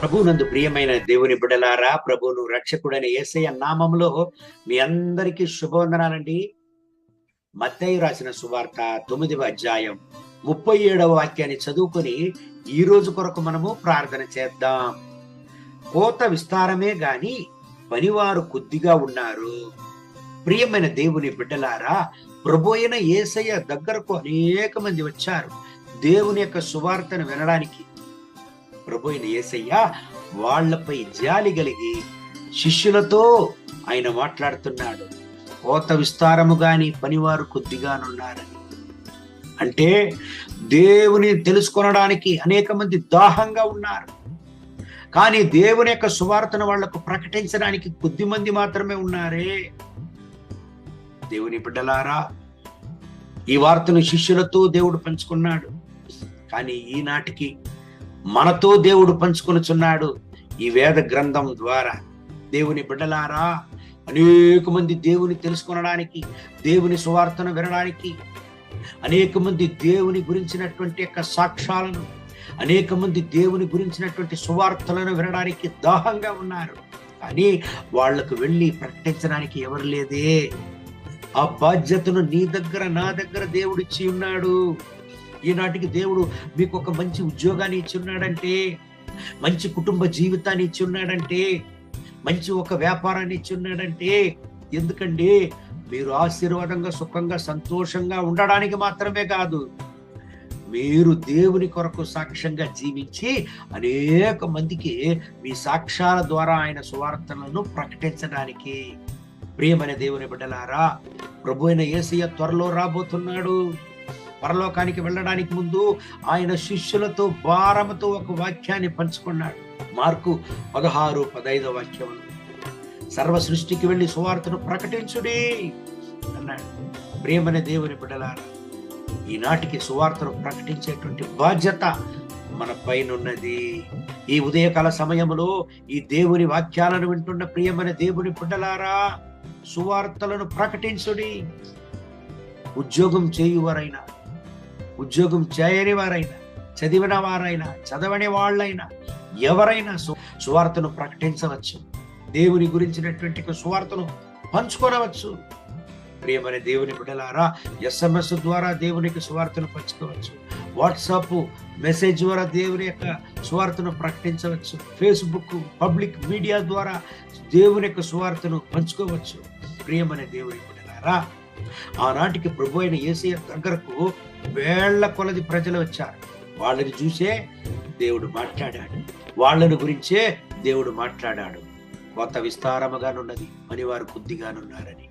ప్రభునందు ప్రియమైన దేవుని బిడ్డలారా, ప్రభువును రక్షకుడైన యేసయ్య నామములో మీ అందరికీ శుభవందనాలండి. మత్తయి రాసిన సువార్త 9వ అధ్యాయం 37వ వాక్యాన్ని చదువుకొని ఈ రోజు కొరకు మనము ప్రార్థన చేద్దాం. కోత విస్తారమే గాని పనివారు కొద్దిగా ఉన్నారు. ప్రియమైన దేవుని బిడ్డలారా, ప్రభు అయిన యేసయ్య దగ్గరకు అనేక మంది వచ్చారు దేవుని యొక్క సువార్తను వినడానికి. ప్రభు అయిన యేసయ్య వాళ్లపై జాలి కలిగి శిష్యులతో ఆయన మాట్లాడుతున్నాడు. కోత విస్తారము గాని పనివారు కొద్దిగానున్నారని. అంటే దేవుని తెలుసుకొనడానికి అనేక మంది దాహంగా ఉన్నారు, కానీ దేవుని యొక్క సువార్తను వాళ్లకు ప్రకటించడానికి కొద్ది మంది మాత్రమే ఉన్నారే. దేవుని బిడ్డలారా, ఈ వార్తను శిష్యులతో దేవుడు పంచుకున్నాడు, కానీ ఈనాటికి మనతో దేవుడు పంచుకొనుచున్నాడు. ఈ వేద గ్రంథం ద్వారా దేవుని బిడ్డలారా, అనేక మంది దేవుని తెలుసుకొనడానికి, దేవుని సువార్తను వినడానికి, అనేక మంది దేవుని గురించినటువంటి యొక్క సాక్ష్యాలను, అనేక మంది దేవుని గురించినటువంటి సువార్తలను వినడానికి దాహంగా ఉన్నారు, కానీ వాళ్లకు వెళ్ళి ప్రకటించడానికి ఎవరు లేదే. ఆ బాధ్యతను నీ దగ్గర, నా దగ్గర దేవుడు ఇచ్చి ఉన్నాడు. ఈనాటికి దేవుడు మీకు ఒక మంచి ఉద్యోగాన్ని ఇచ్చి ఉన్నాడంటే, మంచి కుటుంబ జీవితాన్ని ఇచ్చి ఉన్నాడంటే, మంచి ఒక వ్యాపారాన్ని ఇచ్చి ఉన్నాడంటే ఎందుకండి? మీరు ఆశీర్వాదంగా, సుఖంగా, సంతోషంగా ఉండడానికి మాత్రమే కాదు, మీరు దేవుని కొరకు సాక్ష్యంగా జీవించి అనేక మందికి మీ సాక్ష్యాల ద్వారా ఆయన సువార్తలను ప్రకటించడానికి. ప్రియమైన దేవుని బిడ్డలారా, ప్రభు అయిన యేసయ్య త్వరలో రాబోతున్నాడు. పరలోకానికి వెళ్ళడానికి ముందు ఆయన శిష్యులతో భారముతో ఒక వాక్యాన్ని పంచుకున్నాడు. మార్కు 16:15 వాక్యం, సర్వ సృష్టికి వెళ్ళి సువార్తను ప్రకటించుడి అన్నాడు. ప్రియమైన దేవుని బిడ్డలారా, ఈనాటికి సువార్తను ప్రకటించేటువంటి బాధ్యత మన పైన ఉన్నది. ఈ ఉదయకాల సమయంలో ఈ దేవుని వాక్యాలను వింటున్న ప్రియమైన దేవుని బిడ్డలారా, సువార్తలను ప్రకటించుడి. ఉద్యోగం చేయువారైనా, ఉద్యోగం చేయని వారైనా, చదివిన వారైనా, చదవని వాళ్ళైనా, ఎవరైనా సువార్తను ప్రకటించవచ్చు. దేవుని గురించినటువంటి సువార్తను పంచుకోవచ్చు. ప్రియమైన దేవుని బిడ్డలారా, SMS ద్వారా దేవునికి సువార్తను పంచుకోవచ్చు. వాట్సాప్ మెసేజ్ ద్వారా దేవుని యొక్క సువార్తను ప్రకటించవచ్చు. ఫేస్బుక్, పబ్లిక్ మీడియా ద్వారా దేవుని యొక్క సువార్తను పంచుకోవచ్చు. ప్రియమైన దేవుని బిడ్డలారా, ఆనాటికి ప్రభు అయిన యేసయ్య దగ్గరకు వేళ్ల కొలది ప్రజలు వచ్చారు. వాళ్ళని చూసే దేవుడు మాట్లాడాడు, వాళ్ళని గురించే దేవుడు మాట్లాడాడు. కోత విస్తారముగానున్నది, పనివారు కొద్దిగానున్నారని.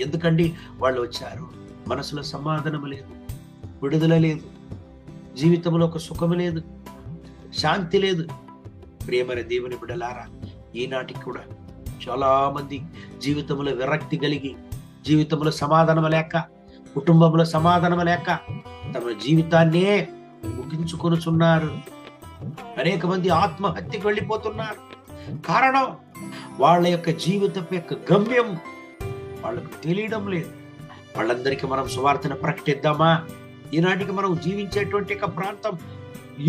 ఎందుకండి వాళ్ళు వచ్చారు? మనసులో సమాధానం లేదు, విడుదల లేదు, జీవితంలో ఒక సుఖము లేదు, శాంతి లేదు. ప్రియమైన దేవుని బిడ్డలారా, ఈనాటికి కూడా చాలా మంది జీవితంలో విరక్తి కలిగి, జీవితంలో సమాధానం లేక, కుటుంబంలో సమాధానం లేక తమ జీవితాన్నే ముగించుకొనుచున్నారు. అనేక మంది ఆత్మహత్యకు వెళ్ళిపోతున్నారు. కారణం, వాళ్ళ యొక్క జీవితం యొక్క గమ్యం వాళ్ళకు తెలియడం లేదు. వాళ్ళందరికీ మనం సువార్తను ప్రకటిద్దామా? ఈనాటికి మనం జీవించేటువంటి యొక్క ప్రాంతం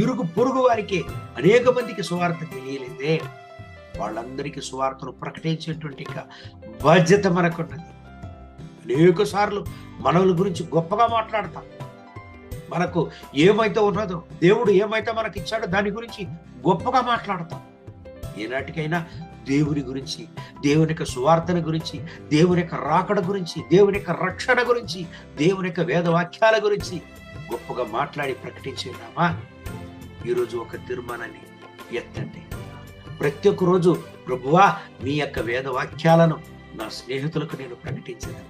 ఇరుగు పొరుగు వారికి అనేక మందికి సువార్త తెలియలేదే. వాళ్ళందరికీ సువార్తను ప్రకటించేటువంటి బాధ్యత మనకున్నది. అనేక సార్లు మనల గురించి గొప్పగా మాట్లాడతాం. మనకు ఏమైతే ఉన్నదో, దేవుడు ఏమైతే మనకి ఇచ్చాడో దాని గురించి గొప్పగా మాట్లాడతాం. ఏనాటికైనా దేవుని గురించి, దేవుని యొక్క సువార్తన గురించి, దేవుని యొక్క రాకడ గురించి, దేవుని యొక్క రక్షణ గురించి, దేవుని యొక్క వేదవాక్యాల గురించి గొప్పగా మాట్లాడి ప్రకటించున్నామా? ఈరోజు ఒక తీర్మానాన్ని ఎత్తండి. ప్రతి ఒక్క రోజు, ప్రభువా, మీ యొక్క వేదవాక్యాలను నా స్నేహితులకు నేను ప్రకటించాను.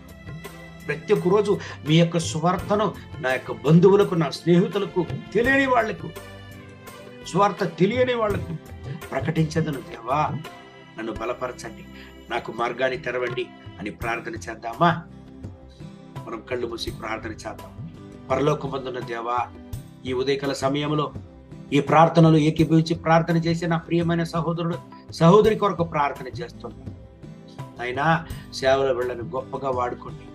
ప్రతి ఒక్క రోజు మీ యొక్క సువార్తను నా యొక్క బంధువులకు, నా స్నేహితులకు, తెలియని వాళ్లకు, సువార్త తెలియని వాళ్లకు ప్రకటించదను. దేవా, నన్ను బలపరచండి, నాకు మార్గాన్ని తెరవండి అని ప్రార్థన చేద్దామా? మనం కళ్ళు మూసి ప్రార్థన చేద్దాం. పరలోకమందున్న దేవా, ఈ ఉదయకాల సమయంలో ఈ ప్రార్థనలు ఏకీభవించి ప్రార్థన చేసే నా ప్రియమైన సహోదరుడు, సహోదరి కొరకు ప్రార్థన చేస్తున్నాను. అయినా సేవల వెళ్ళని గొప్పగా వాడుకోండి.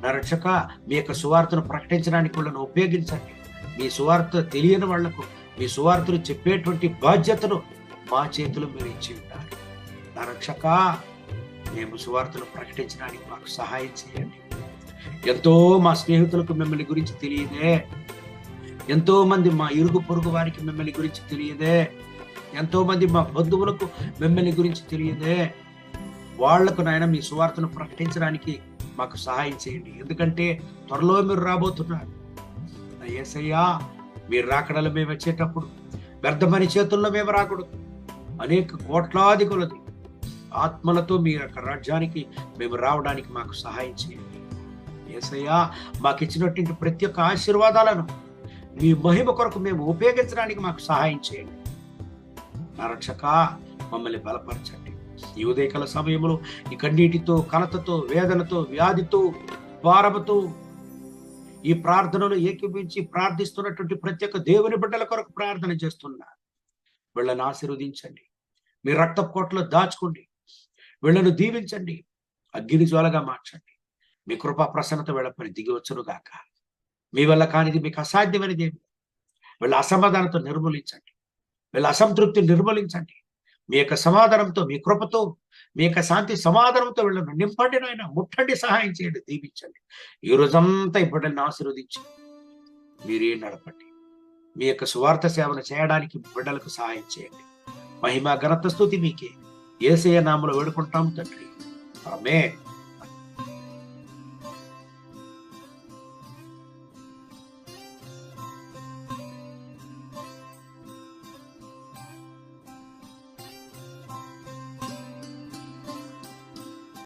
నా రక్షక, మీ యొక్క సువార్తను ప్రకటించడానికి వాళ్ళను ఉపయోగించండి. మీ సువార్త తెలియని వాళ్లకు మీ సువార్తను చెప్పేటువంటి బాధ్యతను మా చేతులు మీరు ఇచ్చి ఉన్నారు. నా రక్షక, మేము సువార్తను ప్రకటించడానికి మాకు సహాయం చేయండి. ఎంతో మా స్నేహితులకు మిమ్మల్ని గురించి తెలియదే, ఎంతో మంది మా ఇరుగు పొరుగు వారికి మిమ్మల్ని గురించి తెలియదే, ఎంతో మంది మా బంధువులకు మిమ్మల్ని గురించి తెలియదే. వాళ్లకు నాయన మీ సువార్తను ప్రకటించడానికి మాకు సహాయం చేయండి. ఎందుకంటే త్వరలో మీరు రాబోతున్నారు. యేసయ్యా, మీరు రాకడలో మేము వచ్చేటప్పుడు వ్యర్థమని చేతుల్లో మేము రాకూడదు. అనేక కోట్లాది కొలది ఆత్మలతో మీ యొక్క రాజ్యానికి మేము రావడానికి మాకు సహాయం చేయండి. యేసయ్యా, మాకు ఇచ్చినటువంటి ప్రతి ఒక్క ఆశీర్వాదాలను మీ మహిమ కొరకు మేము ఉపయోగించడానికి మాకు సహాయం చేయండి. నా రక్షక, మమ్మల్ని బలపరచండి. ఈ ఉదయకాల సమయంలో ఈ కన్నీటితో, కలతతో, వేదనతో, వ్యాధితో, భారముతో ఈ ప్రార్థనలు ఏకీభవించి ప్రార్థిస్తున్నటువంటి ప్రతి ఒక్క దేవుని బిడ్డల కొరకు ప్రార్థన చేస్తున్నా. వీళ్ళను ఆశీర్వదించండి, మీ రక్తపు కోటలో దాచుకోండి, వీళ్ళను దీవించండి, అగ్ని జ్వాలగా మార్చండి. మీ కృపా ప్రసన్నత వీళ్ళపై దిగి వచ్చును గాక. మీ వల్ల కానిది మీకు అసాధ్యమైనది ఏమి. వీళ్ళ అసమాధానంతో నిర్మూలించండి, వీళ్ళ అసంతృప్తి నిర్మూలించండి. మీ యొక్క సమాధానంతో, మీ కృపతో, మీ యొక్క శాంతి సమాధానంతో వీళ్ళను నింపండి నాయన. ముట్టండి, సహాయం చేయండి, దీవించండి. ఈ రోజంతా ఈ బిడ్డల్ని ఆశీర్వదించి మీరే నడపండి. మీ యొక్క సువార్త సేవను చేయడానికి బిడ్డలకు సహాయం చేయండి. మహిమ ఘనత స్తుతి మీకే. యేసయ్య నామములో వేడుకుంటాం తండ్రి, ఆమేన్.